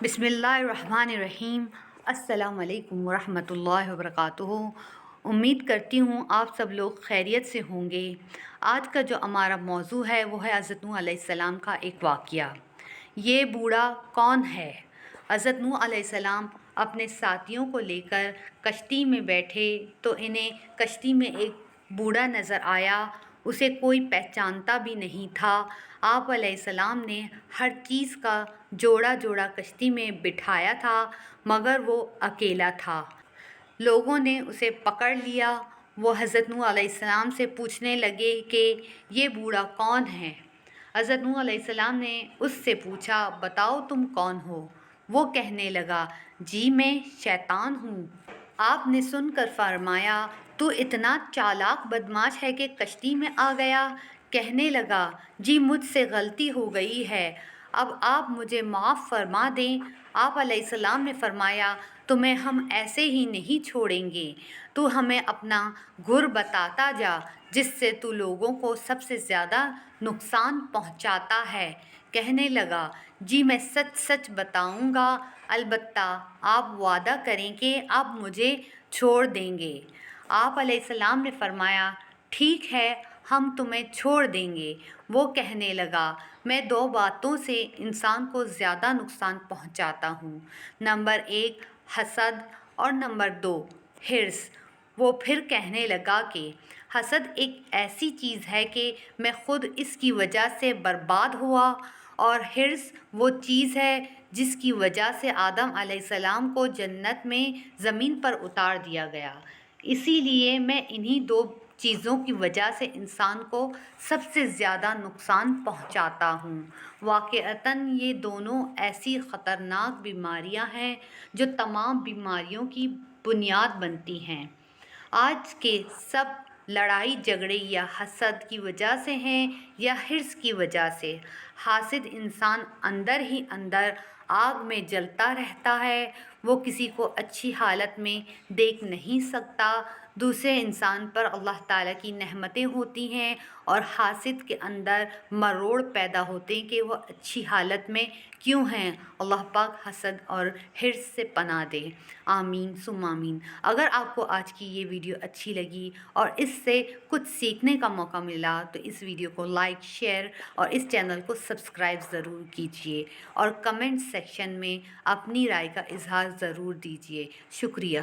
بسم اللہ الرحمن الرحیم۔ السلام علیکم ورحمۃ اللہ وبرکاتہ۔ امید کرتی ہوں آپ سب لوگ خیریت سے ہوں گے۔ آج کا جو ہمارا موضوع ہے وہ ہے حضرت نوح علیہ السلام کا ایک واقعہ۔ یہ بوڑھا کون ہے؟ حضرت نوح علیہ السلام اپنے ساتھیوں کو لے کر کشتی میں بیٹھے تو انہیں کشتی میں ایک بوڑھا نظر آیا۔ اسے کوئی پہچانتا بھی نہیں تھا۔ آپ علیہ السلام نے ہر چیز کا جوڑا جوڑا کشتی میں بٹھایا تھا مگر وہ اکیلا تھا۔ لوگوں نے اسے پکڑ لیا۔ وہ حضرت نوح علیہ السلام سے پوچھنے لگے کہ یہ بوڑھا کون ہے؟ حضرت نوح علیہ السلام نے اس سے پوچھا، بتاؤ تم کون ہو؟ وہ کہنے لگا، جی میں شیطان ہوں۔ آپ نے سن کر فرمایا، تو اتنا چالاک بدماش ہے کہ کشتی میں آ گیا؟ کہنے لگا، جی مجھ سے غلطی ہو گئی ہے، اب آپ مجھے معاف فرما دیں۔ آپ علیہ السلام نے فرمایا، تمہیں ہم ایسے ہی نہیں چھوڑیں گے، تو ہمیں اپنا گر بتاتا جا جس سے تو لوگوں کو سب سے زیادہ نقصان پہنچاتا ہے۔ کہنے لگا، جی میں سچ سچ بتاؤں گا، البتہ آپ وعدہ کریں کہ آپ مجھے چھوڑ دیں گے۔ آپ علیہ السلام نے فرمایا، ٹھیک ہے ہم تمہیں چھوڑ دیں گے۔ وہ کہنے لگا، میں دو باتوں سے انسان کو زیادہ نقصان پہنچاتا ہوں، نمبر 1 حسد اور نمبر 2 حرص۔ وہ پھر کہنے لگا کہ حسد ایک ایسی چیز ہے کہ میں خود اس کی وجہ سے برباد ہوا، اور حرص وہ چیز ہے جس کی وجہ سے آدم علیہ السلام کو جنت میں زمین پر اتار دیا گیا۔ اسی لیے میں انہی دو چیزوں کی وجہ سے انسان کو سب سے زیادہ نقصان پہنچاتا ہوں۔ واقعتاً یہ دونوں ایسی خطرناک بیماریاں ہیں جو تمام بیماریوں کی بنیاد بنتی ہیں۔ آج کے سب لڑائی جھگڑے یا حسد کی وجہ سے ہیں یا حرص کی وجہ سے۔ حاسد انسان اندر ہی اندر آگ میں جلتا رہتا ہے، وہ کسی کو اچھی حالت میں دیکھ نہیں سکتا۔ دوسرے انسان پر اللہ تعالیٰ کی نعمتیں ہوتی ہیں اور حاسد کے اندر مروڑ پیدا ہوتے ہیں کہ وہ اچھی حالت میں کیوں ہیں۔ اللہ پاک حسد اور حرص سے پناہ دے، آمین ثم آمین۔ اگر آپ کو آج کی یہ ویڈیو اچھی لگی اور اس سے کچھ سیکھنے کا موقع ملا تو اس ویڈیو کو لائک، شیئر اور اس چینل کو سبسکرائب ضرور کیجیے، اور کمنٹ سیکشن میں اپنی رائے کا اظہار ضرور دیجیے۔ شکریہ۔